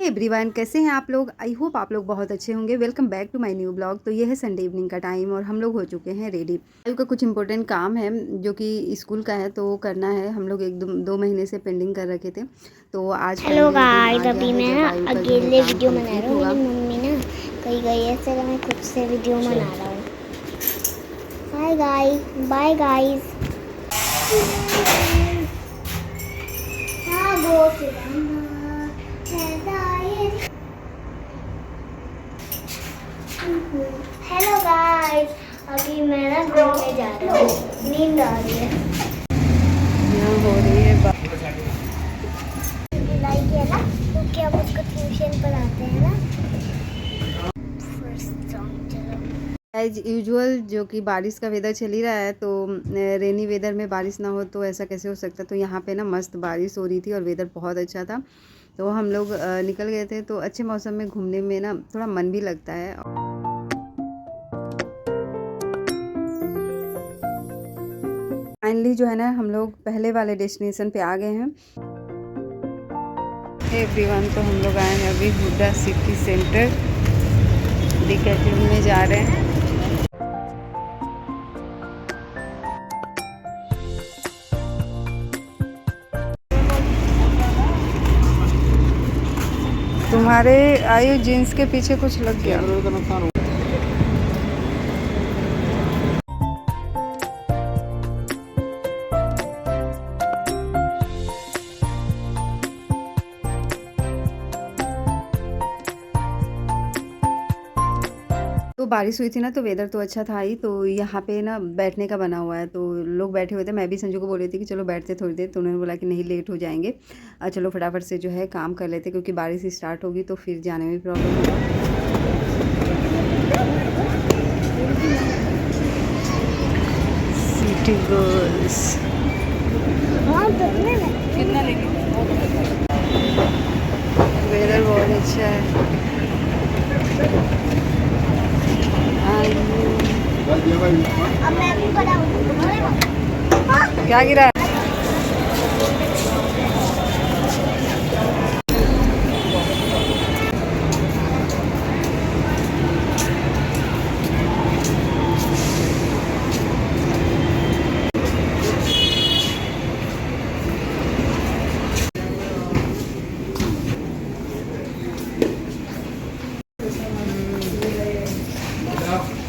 Everyone, कैसे हैं आप लोग। आई होप आप लोग बहुत अच्छे होंगे। Welcome back to my new blog. तो ये है संडे इवनिंग का टाइम और हम लोग हो चुके हैं रेडी। आयु का कुछ इंपॉर्टेंट काम है जो कि स्कूल का है, तो वो करना है। हम लोग एक दो महीने से पेंडिंग कर रखे थे, तो आज हेलो फाइनली वो दिन आ गाइस, गया अभी है मैं जब ना आयु का जो है अकेले काम वीडियो बना रहा कंप्लीट हूँ। होगा। मेरी मम्मी ना कहीं गई है, इसलिए मैं खुद से वीडियो बना रहा हूँ। Hi guys, bye guys. Hello guys, अभी मैं ना घूमने जा रहा हूँ। नींद आ रही है। यहाँ हो रही है जुलाई के ना, क्योंकि हम उसको ट्यूशन पढ़ाते हैं ना। फर्स्ट सॉन्ग चलो। एज यूजुअल जो कि बारिश का वेदर चल ही रहा है, तो रेनी वेदर में बारिश ना हो तो ऐसा कैसे हो सकता। तो यहाँ पे ना मस्त बारिश हो रही थी और वेदर बहुत अच्छा था, तो हम लोग निकल गए थे। तो अच्छे मौसम में घूमने में ना थोड़ा मन भी लगता है। फाइनली जो है ना हम लोग पहले वाले डेस्टिनेशन पे आ गए हैं। एवरीवन, तो हम लोग आए हैं अभी हुडा सिटी सेंटर डिकैथलॉन में जा रहे हैं। तुम्हारे आयु जीन्स के पीछे कुछ लग गया। तो बारिश हुई थी ना, तो वेदर तो अच्छा था ही। तो यहाँ पे ना बैठने का बना हुआ है, तो लोग बैठे हुए थे। मैं भी संजू को बोल रही थी कि चलो बैठते थोड़ी देर, तो उन्होंने बोला कि नहीं, लेट हो जाएंगे। चलो फटाफट से जो है काम कर लेते, क्योंकि बारिश स्टार्ट होगी तो फिर जाने में प्रॉब्लम होगा। सिटी गर्ल्स कितना लेंगे? वेदर बहुत अच्छा है। अब मैं भी पढ़ाऊंगी। क्या गिरा है?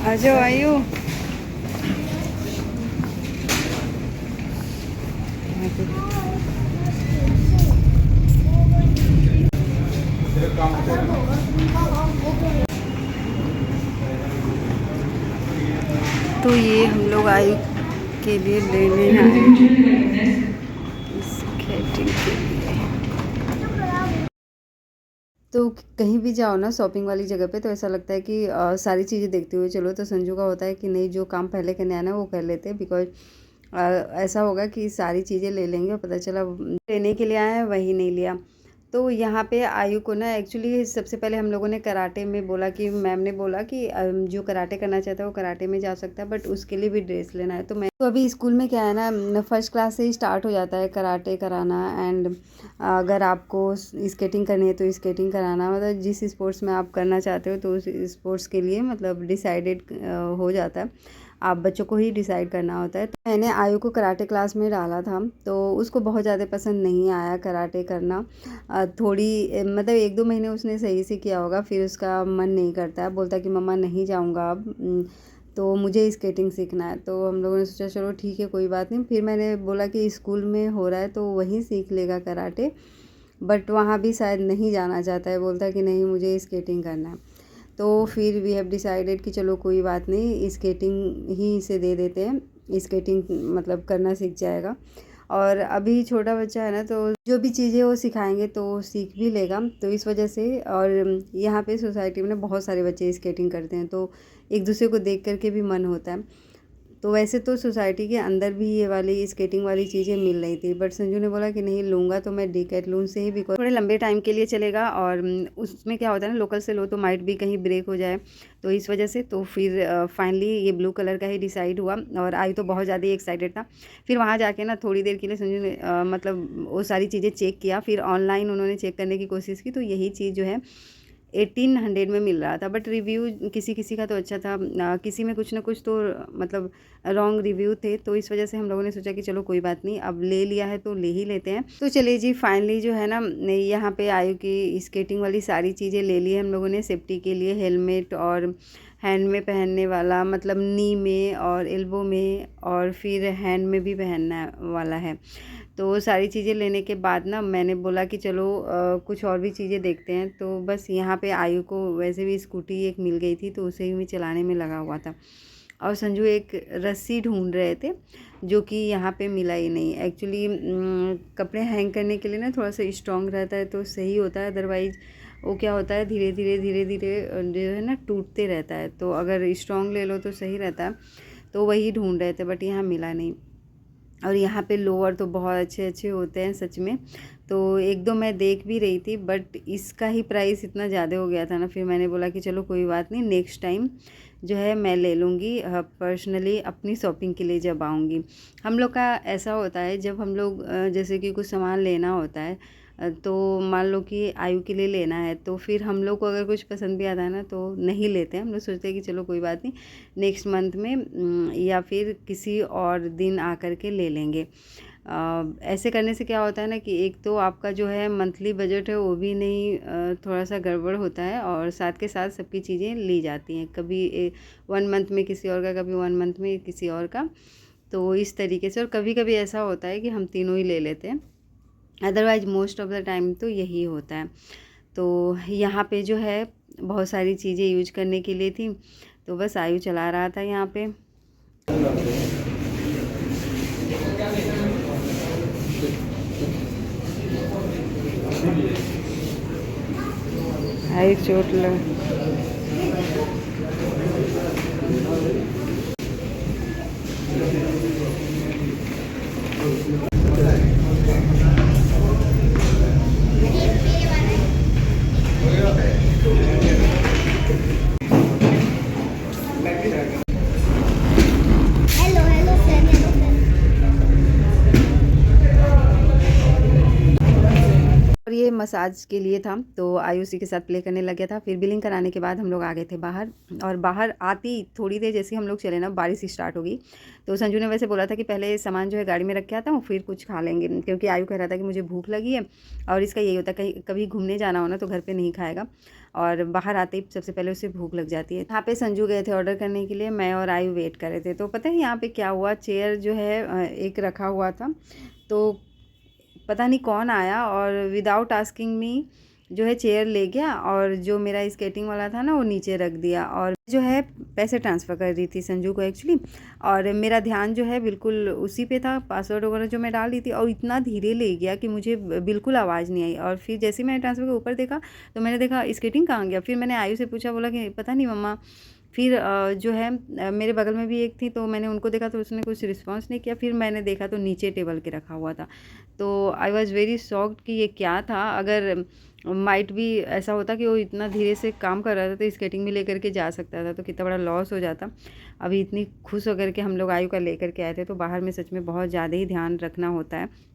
आ जाओ आयु। तो ये हम लोग आयु के लिए लेने आए स्केटिंग के लिए। तो कहीं भी जाओ ना शॉपिंग वाली जगह पे, तो ऐसा लगता है कि सारी चीज़ें देखते हुए चलो। तो संजू का होता है कि नहीं, जो काम पहले करने आना है वो कर लेते हैं, बिकॉज ऐसा होगा कि सारी चीज़ें ले लेंगे और पता चला लेने के लिए आए हैं वही नहीं लिया। तो यहाँ पे आयु को ना एक्चुअली सबसे पहले हम लोगों ने कराटे में बोला कि मैम ने बोला कि जो कराटे करना चाहता है वो कराटे में जा सकता है, बट उसके लिए भी ड्रेस लेना है। तो मैं तो अभी स्कूल में क्या है ना, फर्स्ट क्लास से ही स्टार्ट हो जाता है कराटे कराना। एंड अगर आपको स्केटिंग करनी है तो स्केटिंग कराना, मतलब जिस स्पोर्ट्स में आप करना चाहते हो तो उस स्पोर्ट्स के लिए मतलब डिसाइडेड हो जाता है। आप बच्चों को ही डिसाइड करना होता है। तो मैंने आयु को कराटे क्लास में डाला था, तो उसको बहुत ज़्यादा पसंद नहीं आया कराटे करना। मतलब 1-2 महीने उसने सही से किया होगा, फिर उसका मन नहीं करता है, बोलता है कि मम्मा नहीं जाऊँगा अब। तो मुझे स्केटिंग सीखना है। तो हम लोगों ने सोचा चलो ठीक है, कोई बात नहीं। फिर मैंने बोला कि स्कूल में हो रहा है तो वहीं सीख लेगा कराटे, बट वहाँ भी शायद नहीं जाना चाहता है, बोलता है कि नहीं मुझे स्केटिंग करना है। तो फिर वी हैव डिसाइडेड कि चलो कोई बात नहीं, स्केटिंग ही इसे दे देते हैं। स्केटिंग मतलब करना सीख जाएगा। और अभी छोटा बच्चा है ना, तो जो भी चीज़ें वो सिखाएंगे तो वो सीख भी लेगा। तो इस वजह से, और यहाँ पे सोसाइटी में ना बहुत सारे बच्चे स्केटिंग करते हैं, तो एक दूसरे को देख करके भी मन होता है। तो वैसे तो सोसाइटी के अंदर भी ये वाली स्केटिंग वाली चीज़ें मिल रही थी, बट संजू ने बोला कि नहीं लूँगा तो मैं डीकैथलॉन से ही, बिकॉज थोड़े लंबे टाइम के लिए चलेगा और उसमें क्या होता है ना, लोकल से लो तो माइट भी कहीं ब्रेक हो जाए, तो इस वजह से तो फिर फाइनली ये ब्लू कलर का ही डिसाइड हुआ। और आई तो बहुत ज़्यादा ही एक्साइटेड था। फिर वहाँ जाके ना थोड़ी देर के लिए संजू ने मतलब वो सारी चीज़ें चेक किया, फिर ऑनलाइन उन्होंने चेक करने की कोशिश की, तो यही चीज़ जो है 1800 में मिल रहा था। बट रिव्यू किसी किसी का तो अच्छा था, किसी में कुछ ना कुछ तो मतलब रॉन्ग रिव्यू थे, तो इस वजह से हम लोगों ने सोचा कि चलो कोई बात नहीं, अब ले लिया है तो ले ही लेते हैं। तो चलिए जी, फाइनली जो है ना यहाँ पे आयु की स्केटिंग वाली सारी चीज़ें ले ली है हम लोगों ने। सेफ्टी के लिए हेलमेट और हैंड में पहनने वाला, मतलब नी में और एल्बो में, और फिर हैंड में भी पहनने वाला है। तो वो सारी चीज़ें लेने के बाद ना मैंने बोला कि चलो कुछ और भी चीज़ें देखते हैं। तो बस यहाँ पे आयु को वैसे भी स्कूटी एक मिल गई थी, तो उसे ही मैं चलाने में लगा हुआ था। और संजू एक रस्सी ढूंढ रहे थे, जो कि यहाँ पे मिला ही नहीं। एक्चुअली कपड़े हैंग करने के लिए ना थोड़ा सा स्ट्रॉन्ग रहता है तो सही होता है, अदरवाइज़ वो क्या होता है धीरे धीरे धीरे धीरे जो है ना टूटते रहता है। तो अगर स्ट्रॉन्ग ले लो तो सही रहता है। तो वही ढूंढ रहे थे, बट यहाँ मिला नहीं। और यहाँ पे लोअर तो बहुत अच्छे अच्छे होते हैं सच में। तो एक दो मैं देख भी रही थी, बट इसका ही प्राइस इतना ज़्यादा हो गया था ना, फिर मैंने बोला कि चलो कोई बात नहीं, नेक्स्ट टाइम जो है मैं ले लूँगी पर्सनली अपनी शॉपिंग के लिए जब आऊँगी। हम लोग का ऐसा होता है, जब हम लोग जैसे कि कुछ सामान लेना होता है, तो मान लो कि आयु के लिए लेना है, तो फिर हम लोग को अगर कुछ पसंद भी आता है ना तो नहीं लेते हैं। हम लोग सोचते हैं कि चलो कोई बात नहीं, नेक्स्ट मंथ में या फिर किसी और दिन आकर के ले लेंगे। ऐसे करने से क्या होता है ना कि एक तो आपका जो है मंथली बजट है वो भी नहीं थोड़ा सा गड़बड़ होता है, और साथ के साथ सबकी चीज़ें ली जाती हैं, कभी 1 मंथ में किसी और का, कभी 1 मंथ में किसी और का। तो इस तरीके से, और कभी कभी ऐसा होता है कि हम तीनों ही ले लेते हैं, otherwise most of the time तो यही होता है। तो यहाँ पे जो है बहुत सारी चीज़ें यूज करने के लिए थी, तो बस आयु चला रहा था यहाँ पे। आयु चोट लग hello hello friend, hello friend. और ये मसाज के लिए था, तो आयु उसी के साथ प्ले करने लग गया था। फिर बिलिंग कराने के बाद हम लोग आ गए थे बाहर, और बाहर आती थोड़ी देर जैसे हम लोग चले ना, बारिश स्टार्ट हो गई। तो संजू ने वैसे बोला था कि पहले सामान जो है गाड़ी में रख के आता हूँ, फिर कुछ खा लेंगे, क्योंकि आयु कह रहा था कि मुझे भूख लगी है। और इसका यही होता है, कहीं कभी घूमने जाना हो ना तो घर पर नहीं खाएगा, और बाहर आते ही सबसे पहले उसे भूख लग जाती है। यहाँ पे संजू गए थे ऑर्डर करने के लिए, मैं और आयु वेट कर रहे थे। तो पता है यहाँ पे क्या हुआ, चेयर जो है एक रखा हुआ था, तो पता नहीं कौन आया और विदाउट आस्किंग मी जो है चेयर ले गया, और जो मेरा स्केटिंग वाला था ना वो नीचे रख दिया, और जो है पैसे ट्रांसफ़र कर रही थी संजू को एक्चुअली, और मेरा ध्यान जो है बिल्कुल उसी पे था, पासवर्ड वगैरह जो मैं डाल दी थी, और इतना धीरे ले गया कि मुझे बिल्कुल आवाज़ नहीं आई। और फिर जैसे ही मैंने ट्रांसफ़र के ऊपर देखा तो मैंने देखा स्केटिंग कहाँ गया। फिर मैंने आयु से पूछा, बोला कि पता नहीं मम्मा। फिर जो है मेरे बगल में भी एक थी, तो मैंने उनको देखा तो उसने कुछ रिस्पॉन्स नहीं किया। फिर मैंने देखा तो नीचे टेबल के रखा हुआ था। तो आई वॉज़ वेरी शॉक्ड कि ये क्या था। अगर माइट भी ऐसा होता कि वो इतना धीरे से काम कर रहा था तो स्केटिंग भी लेकर के जा सकता था, तो कितना बड़ा लॉस हो जाता। अभी इतनी खुश होकर के हम लोग आयु का लेकर के आए थे, तो बाहर में सच में बहुत ज़्यादा ही ध्यान रखना होता है।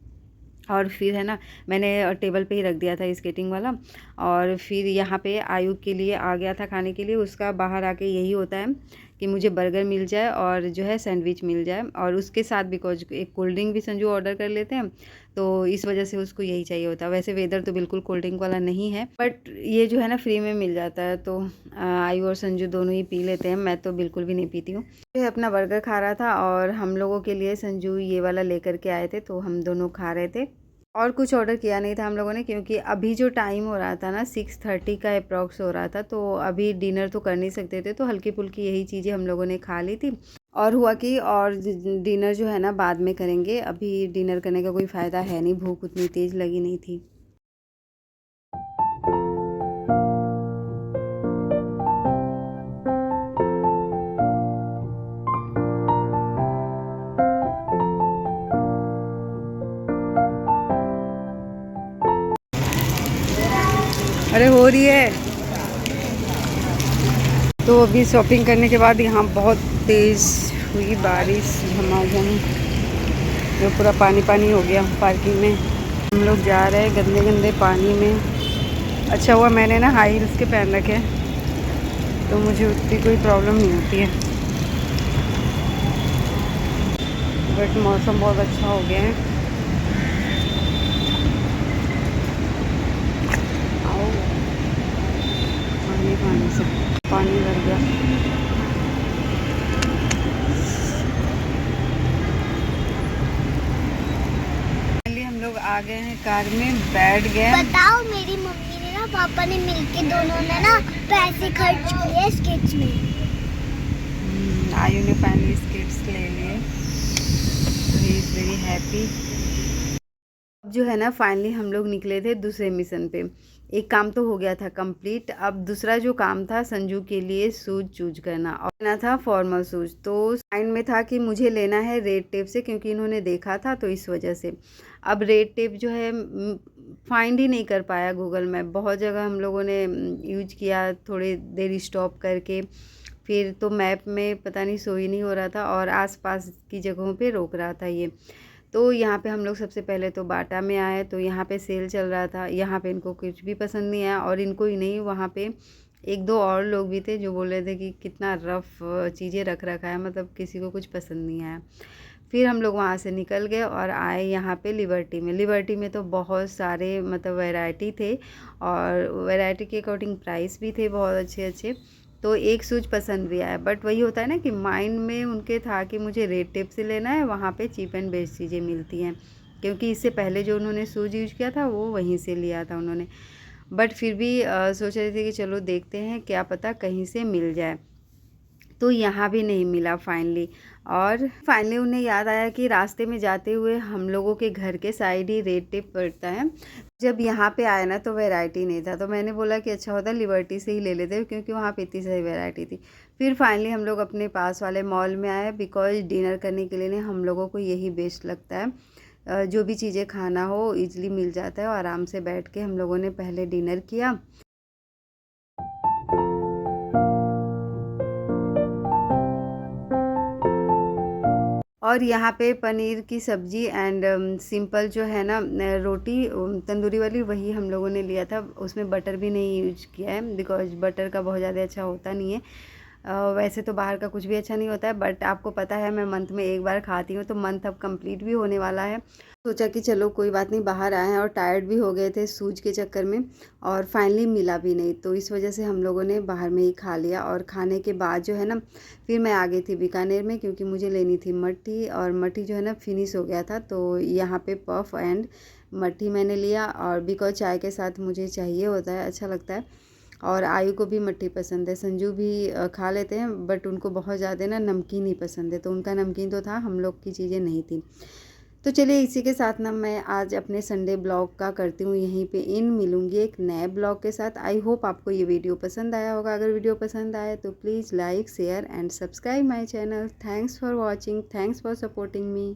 और फिर है ना, मैंने टेबल पे ही रख दिया था स्केटिंग वाला, और फिर यहाँ पे आयु के लिए आ गया था खाने के लिए। उसका बाहर आके यही होता है कि मुझे बर्गर मिल जाए और जो है सैंडविच मिल जाए, और उसके साथ बिकॉज एक कोल्ड ड्रिंक भी संजू ऑर्डर कर लेते हैं, तो इस वजह से उसको यही चाहिए होता है। वैसे वेदर तो बिल्कुल कोल्ड ड्रिंक वाला नहीं है, बट ये जो है ना फ्री में मिल जाता है, तो आयु और संजू दोनों ही पी लेते हैं, मैं तो बिल्कुल भी नहीं पीती हूँ। जो है अपना बर्गर खा रहा था, और हम लोगों के लिए संजू ये वाला लेकर के आए थे, तो हम दोनों खा रहे थे। और कुछ ऑर्डर किया नहीं था हम लोगों ने, क्योंकि अभी जो टाइम हो रहा था ना 6:30 का अप्रॉक्स हो रहा था, तो अभी डिनर तो कर नहीं सकते थे, तो हल्की फुल्की यही चीज़ें हम लोगों ने खा ली थी। और हुआ कि और डिनर जो है ना बाद में करेंगे, अभी डिनर करने का कोई फ़ायदा है नहीं, भूख उतनी तेज़ लगी नहीं थी। अरे हो रही है। तो अभी शॉपिंग करने के बाद यहाँ बहुत तेज़ हुई बारिश, झमाझम, जो पूरा पानी पानी हो गया पार्किंग में। हम लोग जा रहे हैं गंदे गंदे पानी में। अच्छा हुआ मैंने ना हाई हील्स के पहन रखे हैं, तो मुझे उतनी कोई प्रॉब्लम नहीं होती है। बट मौसम बहुत अच्छा हो गया है। आओ, पानी पानी से पानी भर गया। फाइनली हम लोग आ गए हैं, कार में बैठ गए। बताओ, मेरी मम्मी ने ना पापा ने मिलके दोनों ने ना पैसे खर्च किए स्केट्स में। आयु ने फाइनली स्केट्स ले लिए, ही इज़ वेरी हैप्पी। अब जो है ना फाइनली हम लोग निकले थे दूसरे मिशन पे। एक काम तो हो गया था कंप्लीट। अब दूसरा जो काम था संजू के लिए शूज चूज करना, और लेना था फॉर्मल शूज। तो साइन में था कि मुझे लेना है रेड टेप से, क्योंकि इन्होंने देखा था तो इस वजह से। अब रेड टेप जो है फाइंड ही नहीं कर पाया गूगल मैप। बहुत जगह हम लोगों ने यूज किया, थोड़ी देर स्टॉप करके, फिर तो मैप में पता नहीं सो ही नहीं हो रहा था, और आसपास की जगहों पे रोक रहा था ये। तो यहाँ पे हम लोग सबसे पहले तो बाटा में आए, तो यहाँ पे सेल चल रहा था। यहाँ पे इनको कुछ भी पसंद नहीं आया, और इनको ही नहीं, वहाँ पे एक दो और लोग भी थे जो बोल रहे थे कि कितना रफ़ चीज़ें रख रखा है, मतलब किसी को कुछ पसंद नहीं आया। फिर हम लोग वहाँ से निकल गए और आए यहाँ पे लिबर्टी में। लिबर्टी में तो बहुत सारे मतलब वैरायटी थे, और वैरायटी के अकॉर्डिंग प्राइस भी थे बहुत अच्छे अच्छे। तो एक शूज पसंद भी आया, बट वही होता है ना कि माइंड में उनके था कि मुझे रेड टेप से लेना है, वहाँ पे चीप एंड बेस्ट चीज़ें मिलती हैं, क्योंकि इससे पहले जो उन्होंने शूज यूज किया था वो वहीं से लिया था उन्होंने। बट फिर भी सोच रहे थे कि चलो देखते हैं, क्या पता कहीं से मिल जाए। तो यहाँ भी नहीं मिला फाइनली। और फाइनली उन्हें याद आया कि रास्ते में जाते हुए हम लोगों के घर के साइड ही रेड टेप पड़ता है। जब यहाँ पे आया ना तो वैरायटी नहीं था, तो मैंने बोला कि अच्छा होता लिबर्टी से ही ले लेते, क्योंकि वहाँ पे इतनी सारी वैरायटी थी। फिर फाइनली हम लोग अपने पास वाले मॉल में आए, बिकॉज डिनर करने के लिए ना हम लोगों को यही बेस्ट लगता है। जो भी चीज़ें खाना हो ईजिली मिल जाता है, और आराम से बैठ के हम लोगों ने पहले डिनर किया। और यहाँ पे पनीर की सब्ज़ी एंड सिंपल जो है ना रोटी तंदूरी वाली, वही हम लोगों ने लिया था। उसमें बटर भी नहीं यूज किया है, बिकॉज बटर का बहुत ज़्यादा अच्छा होता नहीं है। वैसे तो बाहर का कुछ भी अच्छा नहीं होता है, बट आपको पता है मैं मंथ में एक बार खाती हूँ, तो मंथ अब कंप्लीट भी होने वाला है। सोचा कि चलो कोई बात नहीं, बाहर आए हैं और टायर्ड भी हो गए थे सूज के चक्कर में, और फाइनली मिला भी नहीं, तो इस वजह से हम लोगों ने बाहर में ही खा लिया। और खाने के बाद जो है ना फिर मैं आ गई थी बीकानेर में, क्योंकि मुझे लेनी थी मट्ठी, और मट्ठी जो है ना फिनिश हो गया था। तो यहाँ पे पफ एंड मट्ठी मैंने लिया, और बिकॉज चाय के साथ मुझे चाहिए होता है, अच्छा लगता है। और आयु को भी मट्ठी पसंद है, संजू भी खा लेते हैं, बट उनको बहुत ज़्यादा ना नमकीन ही पसंद है, तो उनका नमकीन तो था, हम लोग की चीज़ें नहीं थी। तो चलिए इसी के साथ ना मैं आज अपने संडे ब्लॉग का करती हूँ यहीं पे इन। मिलूँगी एक नए ब्लॉग के साथ। आई होप आपको ये वीडियो पसंद आया होगा। अगर वीडियो पसंद आए तो please like share and subscribe my channel. Thanks for watching, thanks for supporting me.